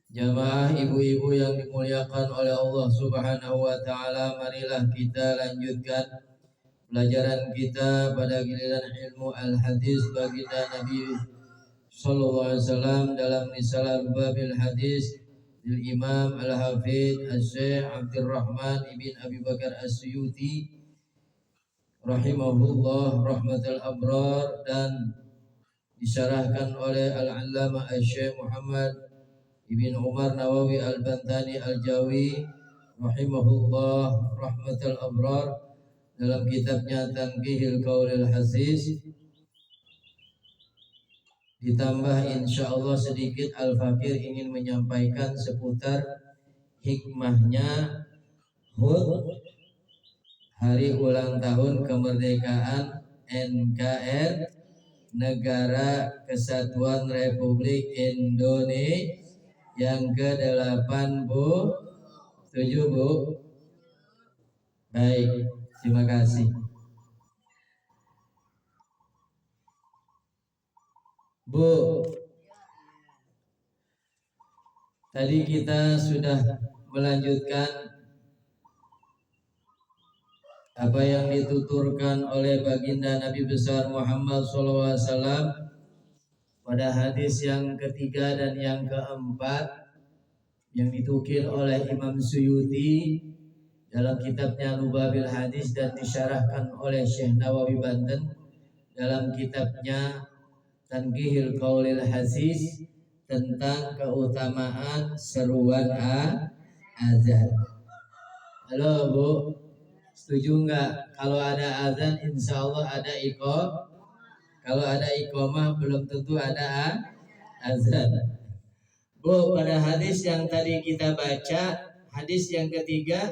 Jamaah ibu-ibu yang dimuliakan oleh Allah Subhanahu wa taala, marilah kita lanjutkan pelajaran kita pada giliran ilmu al-hadis baginda Nabi sallallahu alaihi wasallam dalam risalah Babil Hadis del Imam Al-Hafidz Asy-Syaikh Abdurrahman ibn Abi Bakar As-Suyuti rahimahullah rahmatal abrar, dan disyarahkan oleh Al-Allamah Asy-Syaikh Muhammad Ibn Umar Nawawi Al-Bantani Al-Jawi rahimahullah rahmatul abrar dalam kitabnya Tanqihil Qaulil Hasis. Ditambah insyaallah sedikit Al-Fakir ingin menyampaikan seputar hikmahnya HUT, Hari Ulang Tahun Kemerdekaan NKRI, Negara Kesatuan Republik Indonesia yang ke-8, Bu. Setuju, Bu? Baik, terima kasih. Bu, tadi kita sudah melanjutkan apa yang dituturkan oleh baginda Nabi besar Muhammad SAW pada hadis yang ketiga dan yang keempat yang ditukil oleh Imam Suyuti dalam kitabnya Lubabil Hadis dan disyarahkan oleh Syekh Nawawi Banten dalam kitabnya Tanqihil Qaulil Hasis tentang keutamaan seruan azan. Halo Bu, setuju nggak kalau ada azan insya Allah ada iqamah? Kalau ada iqamah belum tentu ada azan. Bu, pada hadis yang tadi kita baca, hadis yang ketiga,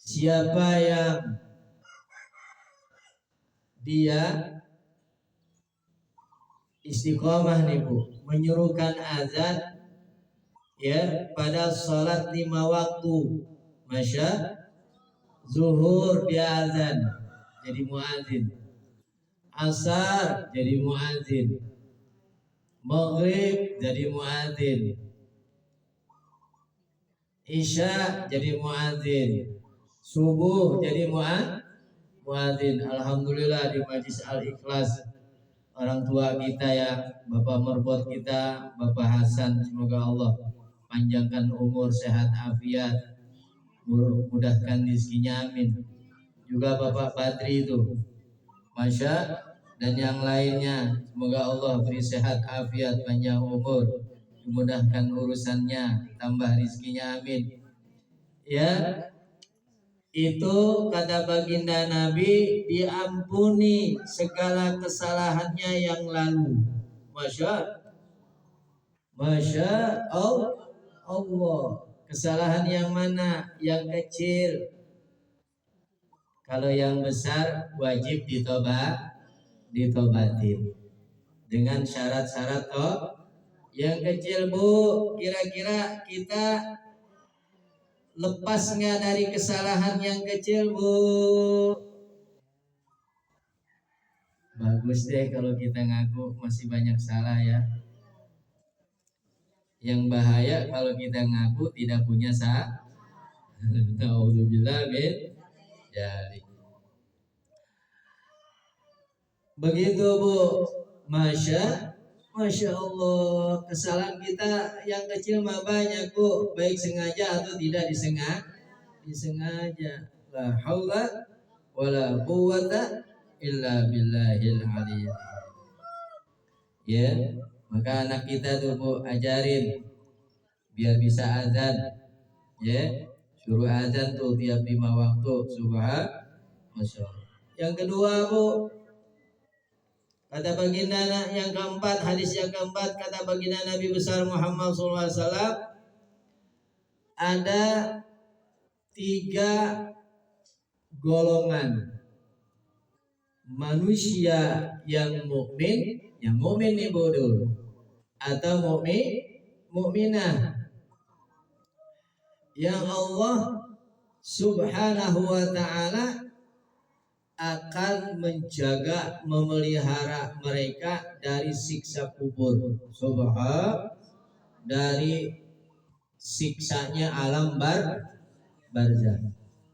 siapa yang dia istiqomah nih Bu, menyuruhkan azan ya pada sholat 5 waktu, zuhur dia azan jadi muadzin, asar jadi muadzin, maghrib jadi muadzin, isya jadi muadzin, subuh jadi muadzin. Alhamdulillah di Majlis Al-Ikhlas orang tua kita ya, Bapak Merbot kita, Bapak Hasan, semoga Allah panjangkan umur, sehat afiat, mudahkan rezekinya, amin. Juga Bapak Badri itu, Masya, dan yang lainnya, semoga Allah beri sehat afiat, panjang umur, dimudahkan urusannya, tambah rezekinya, amin. Ya, itu kata baginda Nabi diampuni segala kesalahannya yang lalu. Masya Allah. Kesalahan yang mana? Yang kecil. Kalau yang besar wajib ditobatin dengan syarat-syarat Yang kecil Bu, kira-kira kita lepas nggak dari kesalahan yang kecil Bu? Bagus deh kalau kita ngaku masih banyak salah ya. Yang bahaya kalau kita ngaku tidak punya salah. Nauzubillah min dzalik. Begitu Bu, Masya Allah, kesalahan kita yang kecil mah banyak Bu, baik sengaja atau tidak disengaja. La haula wala quwwata illa billahil aliyyil. Ya, maka anak kita tuh Bu ajarin biar bisa azan. Ya, suruh azan tuh tiap 5 waktu. Masya Allah. Yang kedua Bu, kata baginda yang keempat, hadis yang keempat, kata baginda Nabi besar Muhammad SAW, ada 3 golongan manusia yang mukmin nih bodoh, atau mukminah yang Allah Subhanahu wa ta'ala akan menjaga, memelihara mereka dari siksa kubur. dari siksanya alam barzah.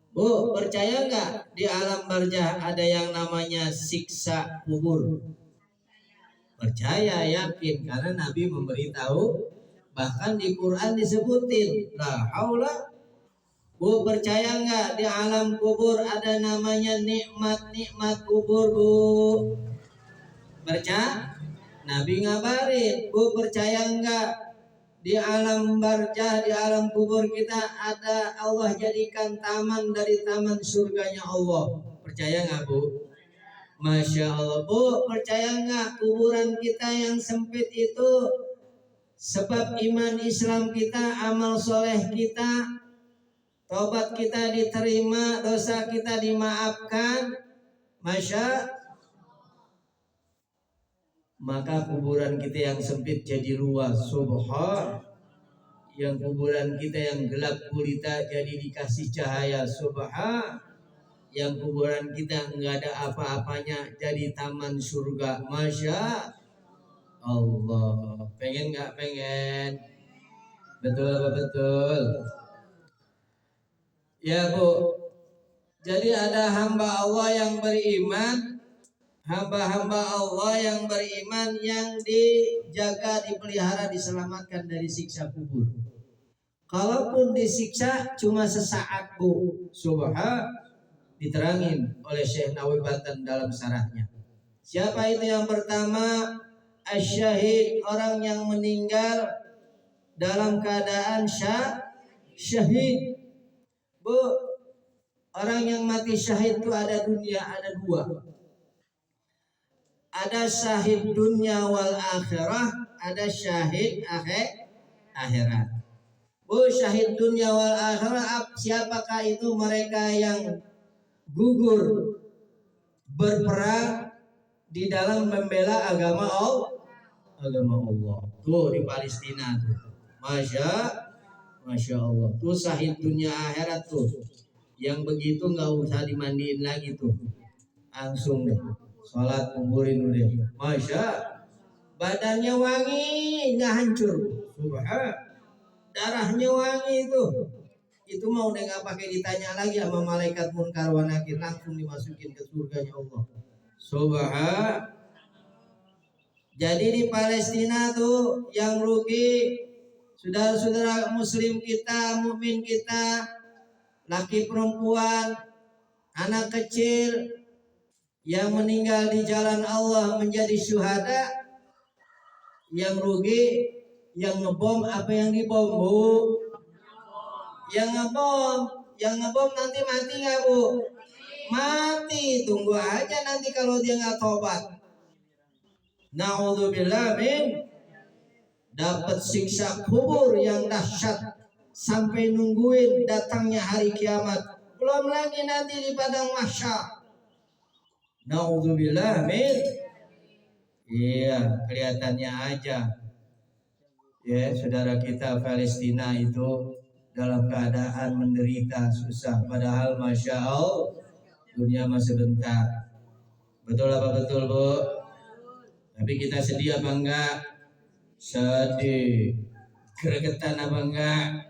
Bu, percaya nggak di alam barzah ada yang namanya siksa kubur? Percaya, yakin, karena Nabi memberitahu, bahkan di Quran disebutin la haula. Bu, percaya nggak di alam kubur ada namanya nikmat kubur, Bu? Percaya? Nabi ngabarin. Bu, percaya nggak di alam barzah, di alam kubur kita ada Allah jadikan taman dari taman surganya Allah? Percaya nggak, Bu? Masya Allah. Bu, percaya nggak kuburan kita yang sempit itu sebab iman Islam kita, amal soleh kita, tobat kita diterima, dosa kita dimaafkan? Masya. Maka kuburan kita yang sempit jadi luas. Subhan. Yang kuburan kita yang gelap gulita jadi dikasih cahaya. Subhan. Yang kuburan kita enggak ada apa-apanya jadi taman surga. Masya Allah. Pengen nggak pengen? Betul apa betul? Ya, Bu. Jadi ada hamba Allah yang beriman, hamba-hamba Allah yang beriman yang dijaga, dipelihara, diselamatkan dari siksa kubur. Kalaupun disiksa cuma sesaat, Bu. Subhan. Diterangin oleh Syekh Nawawi Banten dalam syarahnya. Siapa itu yang pertama? Asyahid, orang yang meninggal dalam keadaan syahid. Bu, orang yang mati syahid itu ada dunia, ada dua. Ada syahid dunia wal akhirah, ada syahid akhirat. Bu, syahid dunia wal akhirah, siapakah itu? Mereka yang gugur berperang di dalam membela agama Allah. Tuh di Palestina tuh. Masya Allah. Tuh syahid dunia akhirat tuh. Yang begitu nggak usah dimandiin lagi tuh. Langsung deh. Sholat kuburin udah. Masya. Badannya wangi, nggak hancur. Subhan. Darahnya wangi tuh. Itu mau udah nggak pakai ditanya lagi sama malaikat munkar wa nakir, langsung dimasukin ke surganya Allah. Subhan. Jadi di Palestina tuh yang rugi saudara-saudara muslim kita, mukmin kita, laki perempuan, anak kecil yang meninggal di jalan Allah menjadi syuhada. Yang rugi yang ngebom apa yang dibom, Bu? Yang ngebom nanti mati nggak, Bu? Mati. Tunggu aja nanti kalau dia nggak tobat. Na'udzubillah min, dapat siksa kubur yang dahsyat sampai nungguin datangnya hari kiamat. Belum lagi nanti di padang mahsyar. Na'udzubillah min. Iya, kelihatannya aja. Ya, saudara kita Palestina itu dalam keadaan menderita susah, padahal masya Allah dunia masih bentar. Betul apa betul, Bu? Tapi kita sedih apa enggak? Sedih. Gregetan apa enggak?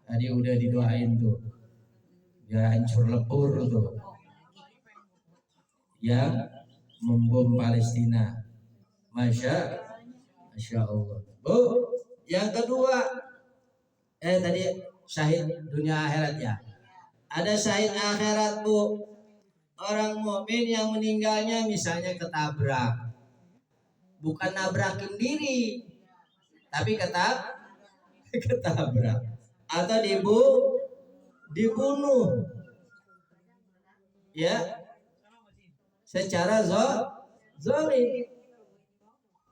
Tadi udah didoain tuh, biar hancur lebur tuh yang membom Palestina. Masya Allah. Bu, yang kedua, tadi syahid dunia akhirat ya. Ada syahid akhirat, Bu. Orang mukmin yang meninggalnya misalnya ketabrak. Bukan nabrakin diri, tapi ketabrak. Atau dibunuh. Ya. Secara zalim.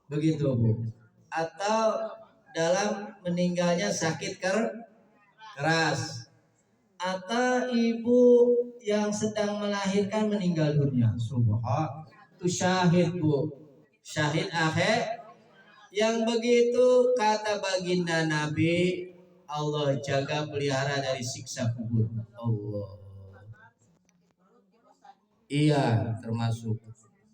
Begitu, Bu. Atau dalam meninggalnya sakit keras. Atau ibu yang sedang melahirkan meninggal dunia. Subhan. Itu syahid, Bu. Syahid akhir. Yang begitu kata baginda Nabi, Allah jaga pelihara dari siksa kubur. Allah. Iya, termasuk